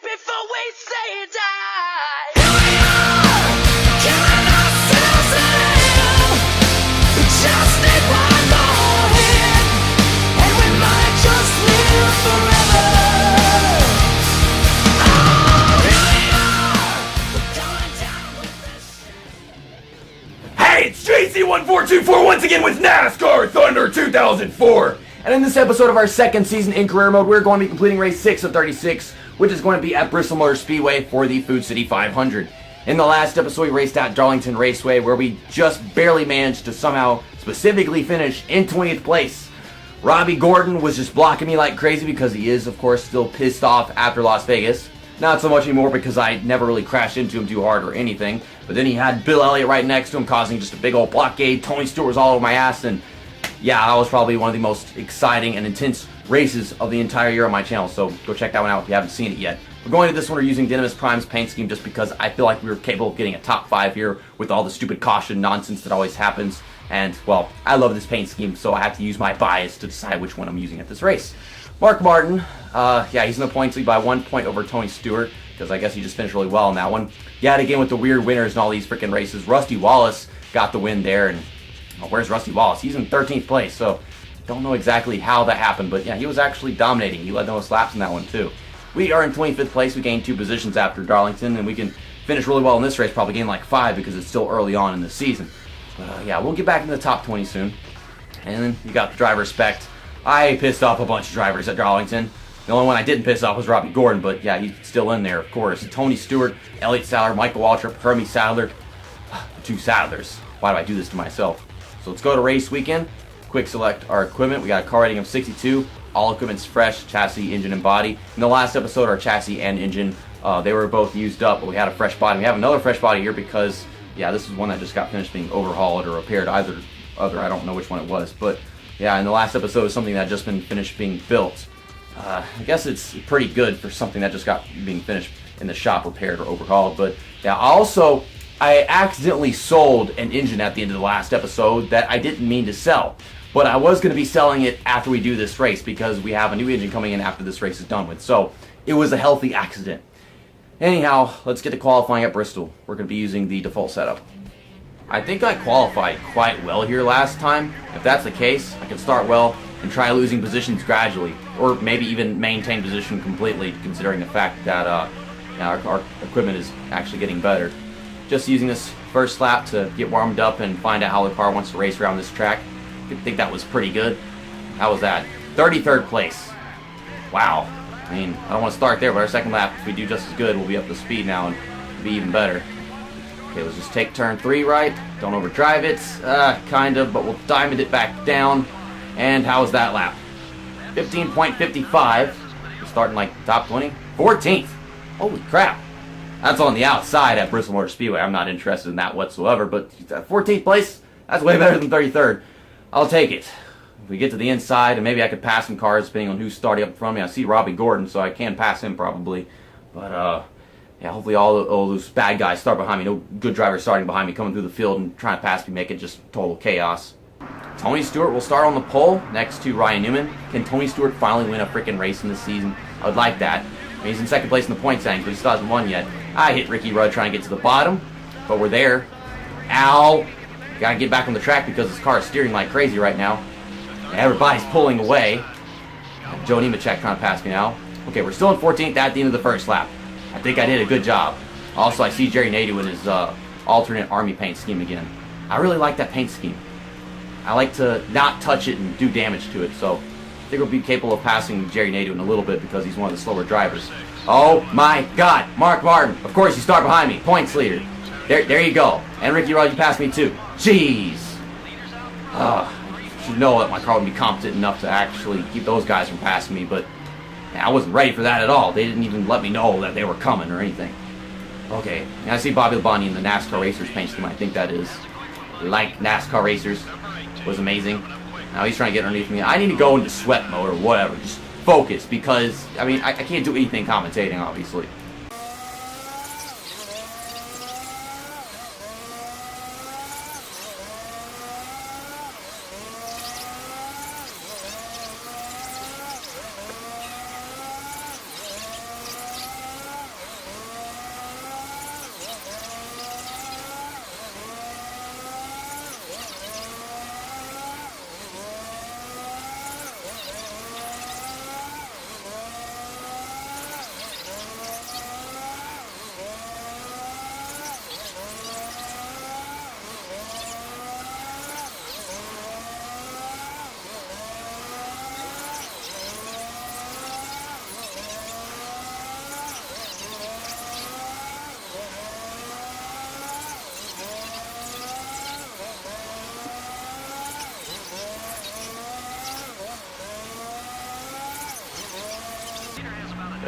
before we say die. Here we are, killing ourselves a little. We just need one more hit, and we might just live forever. Oh, here we are, we're going down with this. Hey, it's JC1424 once again with NASCAR Thunder 2004. And in this episode of our second season in career mode, we're going to be completing race 6 of 36, which is going to be at Bristol Motor Speedway for the Food City 500. In the last episode, we raced at Darlington Raceway, where we just barely managed to somehow specifically finish in 20th place. Robbie Gordon was just blocking me like crazy because he is, of course, still pissed off after Las Vegas. Not so much anymore because I never really crashed into him too hard or anything. But then he had Bill Elliott right next to him, causing just a big old blockade. Tony Stewart was all over my ass, and yeah, that was probably one of the most exciting and intense races of the entire year on my channel, so go check that one out if you haven't seen it yet. We're going to this one, we're using Dynamis Prime's paint scheme just because I feel like we were capable of getting a top 5 here with all the stupid caution nonsense that always happens. And, well, I love this paint scheme, so I have to use my bias to decide which one I'm using at this race. Mark Martin, yeah, he's in the points lead by 1 point over Tony Stewart, because I guess he just finished really well in that one. Yet again with the weird winners in all these freaking races. Rusty Wallace got the win there, and where's Rusty Wallace? He's in 13th place, so don't know exactly how that happened, but yeah, he was actually dominating. He led the most laps in that one too. We are in 25th place. We gained 2 positions after Darlington, and we can finish really well in this race, probably gain like 5 because it's still early on in the season. But yeah, we'll get back into the top 20 soon. And then you got the driver spec. I pissed off a bunch of drivers at Darlington. The only one I didn't piss off was Robbie Gordon, but yeah, he's still in there, of course. Tony Stewart, Elliott Sadler, Michael Waltrip, Hermie Sadler. The 2 Sadlers. Why do I do this to myself? So let's go to race weekend. Quick select our equipment. We got a car rating of 62. All equipment's fresh, chassis, engine, and body. In the last episode, our chassis and engine, they were both used up, but we had a fresh body. We have another fresh body here because, yeah, this is one that just got finished being overhauled or repaired. Either other, I don't know which one it was. But, yeah, in the last episode, is something that just been finished being built. I guess it's pretty good for something that just got being finished in the shop, repaired or overhauled. But, yeah, also, I accidentally sold an engine at the end of the last episode that I didn't mean to sell. But I was going to be selling it after we do this race because we have a new engine coming in after this race is done with. So it was a healthy accident. Anyhow, let's get to qualifying at Bristol. We're going to be using the default setup. I think I qualified quite well here last time. If that's the case, I can start well and try losing positions gradually. Or maybe even maintain position completely, considering the fact that our equipment is actually getting better. Just using this first lap to get warmed up and find out how the car wants to race around this track. I think that was pretty good. How was that? 33rd place. Wow. I mean, I don't want to start there, but our second lap, if we do just as good, we'll be up to speed now and be even better. Okay, let's just take turn 3 right. Don't overdrive it. Kind of, but we'll diamond it back down. And how was that lap? 15.55. We're starting like top 20. 14th. Holy crap. That's on the outside at Bristol Motor Speedway. I'm not interested in that whatsoever, but 14th place, that's way better than 33rd. I'll take it. If we get to the inside, and maybe I could pass some cars depending on who's starting up in front of me. I see Robbie Gordon, so I can pass him probably. But, yeah, hopefully all those bad guys start behind me. No good drivers starting behind me, coming through the field and trying to pass me, make it just total chaos. Tony Stewart will start on the pole next to Ryan Newman. Can Tony Stewart finally win a freaking race in this season? I would like that. I mean, he's in second place in the point standings, but he still hasn't won yet. I hit Ricky Rudd trying to get to the bottom, but we're there. Ow! Gotta get back on the track because this car is steering like crazy right now. Everybody's pulling away. Joe Nemechek trying to pass me now. Okay, we're still in 14th at the end of the first lap. I think I did a good job. Also, I see Jerry Nadeau in his alternate Army paint scheme again. I really like that paint scheme. I like to not touch it and do damage to it, so I think we'll be capable of passing Jerry Nadeau in a little bit because he's one of the slower drivers. Oh my God, Mark Martin. Of course, you start behind me. Points leader. There you go. And Ricky Rudd, you passed me too. Jeez. You should know that my car would be competent enough to actually keep those guys from passing me, but I wasn't ready for that at all. They didn't even let me know that they were coming or anything. Okay, and I see Bobby Labonte in the NASCAR Racers paint scheme. I think that is. Like NASCAR Racers. It was amazing. Now he's trying to get underneath me. I need to go into sweat mode or whatever. Just focus because, I mean, I can't do anything commentating, obviously.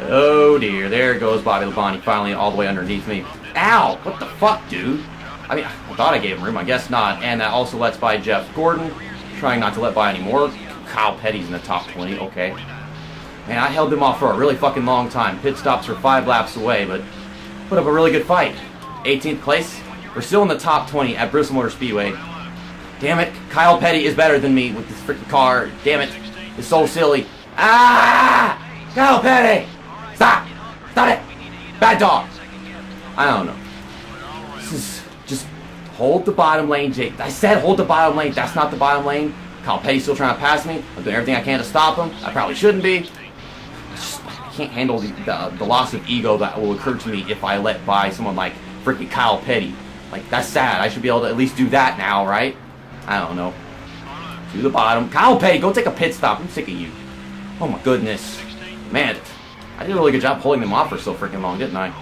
Oh dear, there goes Bobby Labonte finally all the way underneath me. Ow! What the fuck, dude? I mean, I thought I gave him room, I guess not. And that also lets by Jeff Gordon. Trying not to let by any more. Kyle Petty's in the top 20, okay. Man, I held them off for a really fucking long time. Pit stops are 5 laps away, but put up a really good fight. 18th place. We're still in the top 20 at Bristol Motor Speedway. Damn it, Kyle Petty is better than me with this freaking car. Damn it, it's so silly. Ah! Kyle Petty! Stop! Stop it! Bad dog! I don't know. This is just hold the bottom lane, Jake. I said hold the bottom lane. That's not the bottom lane. Kyle Petty's still trying to pass me. I'm doing everything I can to stop him. I probably shouldn't be. I can't handle the loss of ego that will occur to me if I let by someone like freaking Kyle Petty. Like, that's sad. I should be able to at least do that now, right? I don't know. To the bottom. Kyle Petty, go take a pit stop. I'm sick of you. Oh my goodness. Man, I did a really good job holding them off for so freaking long, didn't I?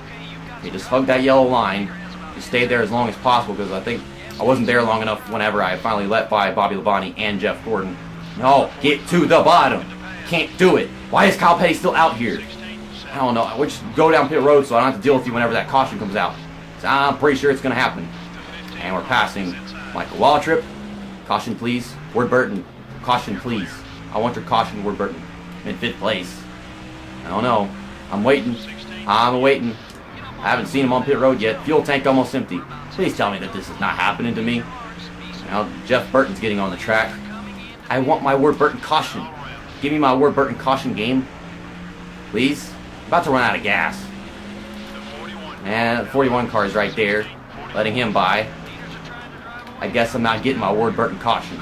Okay, just hug that yellow line. Just stay there as long as possible because I think I wasn't there long enough whenever I finally let by Bobby Labonte and Jeff Gordon. No, get to the bottom. Can't do it. Why is Kyle Petty still out here? I don't know. I would just go down pit road so I don't have to deal with you whenever that caution comes out. So I'm pretty sure it's going to happen. And we're passing Michael Waltrip. Caution, please. Ward Burton. Caution, please. I want your caution, Ward Burton. I'm in 5th place. I don't know. I'm waiting. I'm waiting. I haven't seen him on pit road yet. Fuel tank almost empty. Please tell me that this is not happening to me. Now Jeff Burton's getting on the track. I want my Ward Burton caution. Give me my Ward Burton caution game. Please. I'm about to run out of gas. And the 41 car is right there. Letting him by. I guess I'm not getting my Ward Burton caution.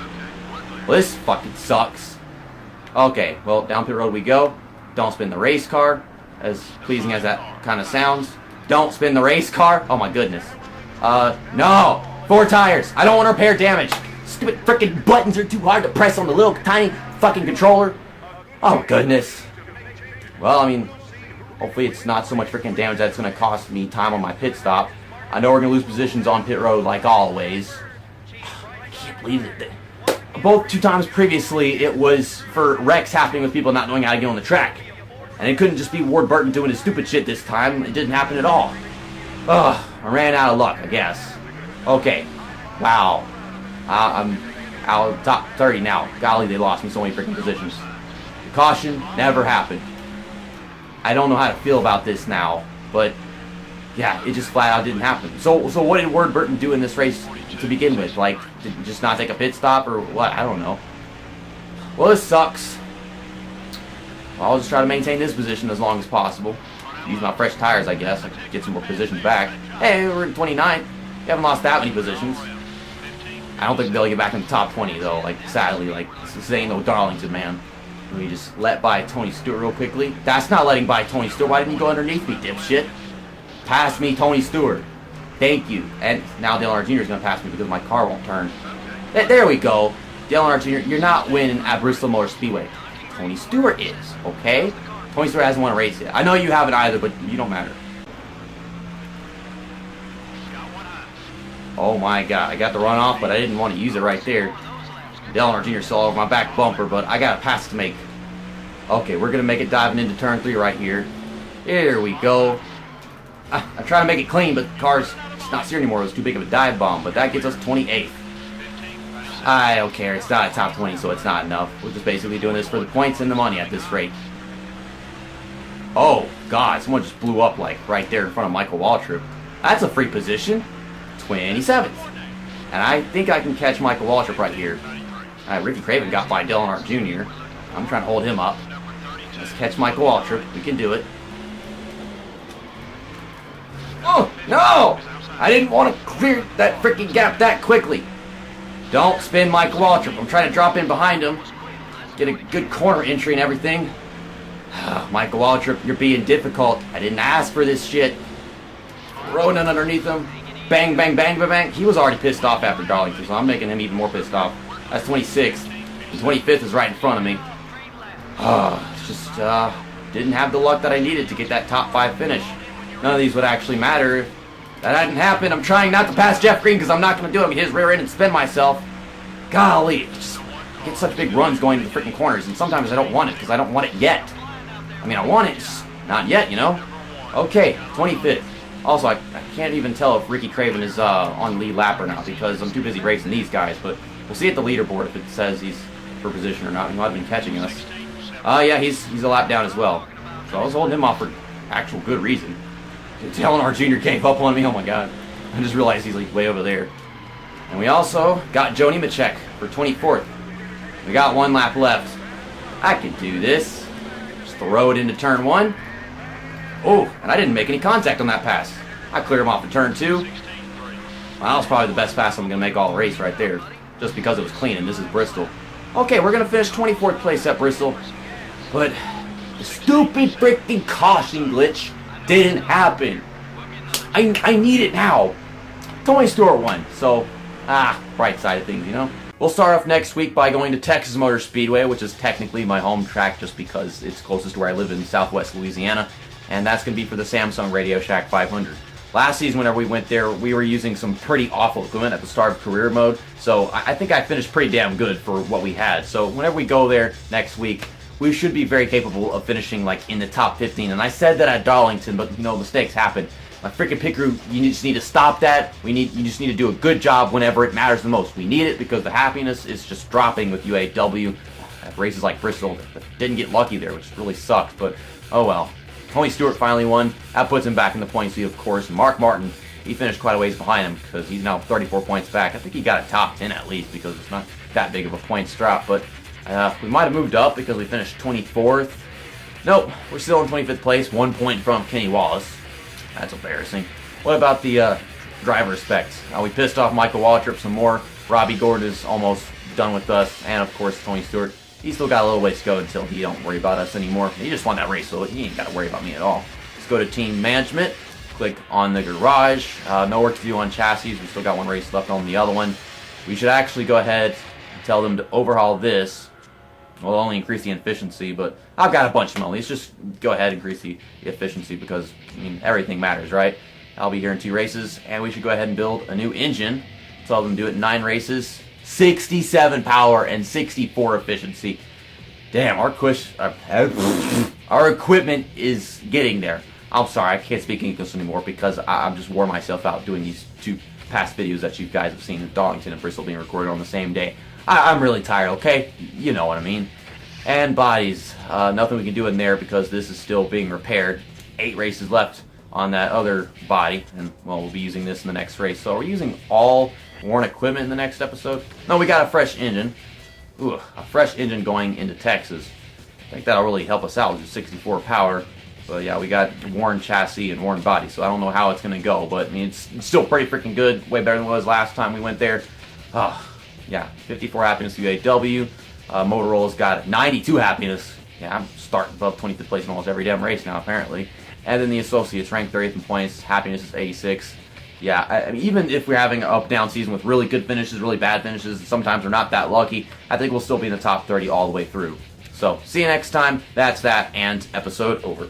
Well, this fucking sucks. Okay, well, down pit road we go. Don't spin the race car. As pleasing as that kind of sounds. Don't spin the race car. Oh my goodness. No! 4 tires. I don't want to repair damage. Stupid freaking buttons are too hard to press on the little tiny fucking controller. Oh goodness. Well, I mean, hopefully it's not so much freaking damage that's going to cost me time on my pit stop. I know we're going to lose positions on pit road like always. I can't believe it. Both 2 times previously, it was for wrecks happening with people not knowing how to get on the track. And it couldn't just be Ward Burton doing his stupid shit this time. It didn't happen at all. Ugh, I ran out of luck, I guess. Okay. Wow. I'm out of top 30 now. Golly, they lost me so many freaking positions. The caution never happened. I don't know how to feel about this now, but yeah, it just flat out didn't happen. So what did Ward Burton do in this race to begin with? Like, did he just not take a pit stop or what? I don't know. Well, this sucks. I'll just try to maintain this position as long as possible. Use my fresh tires, I guess. I can get some more positions back. Hey, we're in 29th. We haven't lost that many positions. I don't think they'll get back in the top 20, though. Like, sadly, like, this ain't no Darlington, man. Let me just let by Tony Stewart real quickly. That's not letting by Tony Stewart. Why didn't you go underneath me, dipshit? Pass me, Tony Stewart. Thank you. And now Dale Earnhardt Jr. is going to pass me because my car won't turn. There we go. Dale Earnhardt Jr., you're not winning at Bristol Motor Speedway. Tony Stewart is, okay? Tony Stewart hasn't won a race yet. I know you haven't either, but you don't matter. Oh my god, I got the runoff, but I didn't want to use it right there. Dale Earnhardt Jr. saw over my back bumper, but I got a pass to make. Okay, we're going to make it diving into turn 3 right here. Here we go. I try to make it clean, but the car's just not steering anymore. It was too big of a dive bomb, but that gets us 28th. I don't care. It's not a top 20, so it's not enough. We're just basically doing this for the points and the money at this rate. Oh, God. Someone just blew up, like, right there in front of Michael Waltrip. That's a free position. 27th. And I think I can catch Michael Waltrip right here. Ricky Craven got by Dale Earnhardt Jr. I'm trying to hold him up. Let's catch Michael Waltrip. We can do it. Oh, no! I didn't want to clear that freaking gap that quickly. Don't spin Michael Waltrip. I'm trying to drop in behind him. Get a good corner entry and everything. Michael Waltrip, you're being difficult. I didn't ask for this shit. Ronan underneath him. Bang, bang, bang, bang, bang. He was already pissed off after Darlington, so I'm making him even more pissed off. That's 26th. And 25th is right in front of me. It's just, didn't have the luck that I needed to get that top 5 finish. None of these would actually matter if that hadn't happened. I'm trying not to pass Jeff Green because I'm not going to do it. I'm going to hit his rear end and spin myself. Golly, just get such big runs going to the freaking corners, and sometimes I don't want it because I don't want it yet. I mean, I want it, just Not yet, you know. Okay, 25th. Also, I can't even tell if Ricky Craven is on lead lap or not because I'm too busy racing these guys, but we'll see at the leaderboard if it says he's for position or not. He might have been catching us. Yeah, he's a lap down as well. So I was holding him off for actual good reason. Eleanor Jr. gave up on me, oh my god. I just realized he's like way over there. And we also got Joe Nemechek for 24th. We got 1 lap left. I can do this. Just throw it into turn 1. Oh, and I didn't make any contact on that pass. I cleared him off at turn 2. Well, that was probably the best pass I'm going to make all race right there. Just because it was clean, and this is Bristol. Okay, we're going to finish 24th place at Bristol. But the stupid freaking caution glitch didn't happen. I need it now. Tony Stewart won, so, bright side of things, you know? We'll start off next week by going to Texas Motor Speedway, which is technically my home track just because it's closest to where I live in southwest Louisiana. And that's going to be for the Samsung Radio Shack 500. Last season, whenever we went there, we were using some pretty awful equipment at the start of career mode. So I think I finished pretty damn good for what we had. So whenever we go there next week, we should be very capable of finishing like in the top 15. And I said that at Darlington, but you know, mistakes happen. My freaking pit crew, you just need to stop that. You just need to do a good job whenever it matters the most. We need it because the happiness is just dropping with UAW. At races like Bristol, didn't get lucky there, which really sucked, but oh well. Tony Stewart finally won. That puts him back in the point lead, of course. And Mark Martin, he finished quite a ways behind him because he's now 34 points back. I think he got a top 10 at least because it's not that big of a points drop, but we might have moved up because we finished 24th. Nope, we're still in 25th place, 1 point from Kenny Wallace. That's embarrassing. What about the driver specs? We pissed off Michael Waltrip some more. Robbie Gordon is almost done with us, and of course Tony Stewart. He's still got a little ways to go until he don't worry about us anymore. He just won that race, so he ain't got to worry about me at all. Let's go to team management. Click on the garage. No work to do on chassis. We still got 1 race left on the other one. We should actually go ahead and tell them to overhaul this. We'll only increase the efficiency, but I've got a bunch of money. Let's just go ahead and increase the efficiency because, I mean, everything matters, right? I'll be here in 2 races, and we should go ahead and build a new engine. Tell them to do it in 9 races. 67 power and 64 efficiency. Damn, our equipment is getting there. I'm sorry, I can't speak English anymore because I'm just wore myself out doing these 2 past videos that you guys have seen in Darlington and Bristol being recorded on the same day. I'm really tired, okay? You know what I mean. And bodies. Nothing we can do in there because this is still being repaired. 8 races left on that other body. And, well, we'll be using this in the next race. So are we using all worn equipment in the next episode? No, we got a fresh engine. Ooh, a fresh engine going into Texas. I think that'll really help us out with 64 power. But yeah, we got worn chassis and worn body. So I don't know how it's going to go. But, I mean, it's still pretty freaking good. Way better than it was last time we went there. Yeah, 54 happiness UAW. Motorola's got 92 happiness. Yeah, I'm starting above 25th place in almost every damn race now, apparently. And then the Associates ranked 30th in points. Happiness is 86. Yeah, I mean, even if we're having an up-down season with really good finishes, really bad finishes, sometimes we're not that lucky, I think we'll still be in the top 30 all the way through. So, see you next time. That's that, and episode over.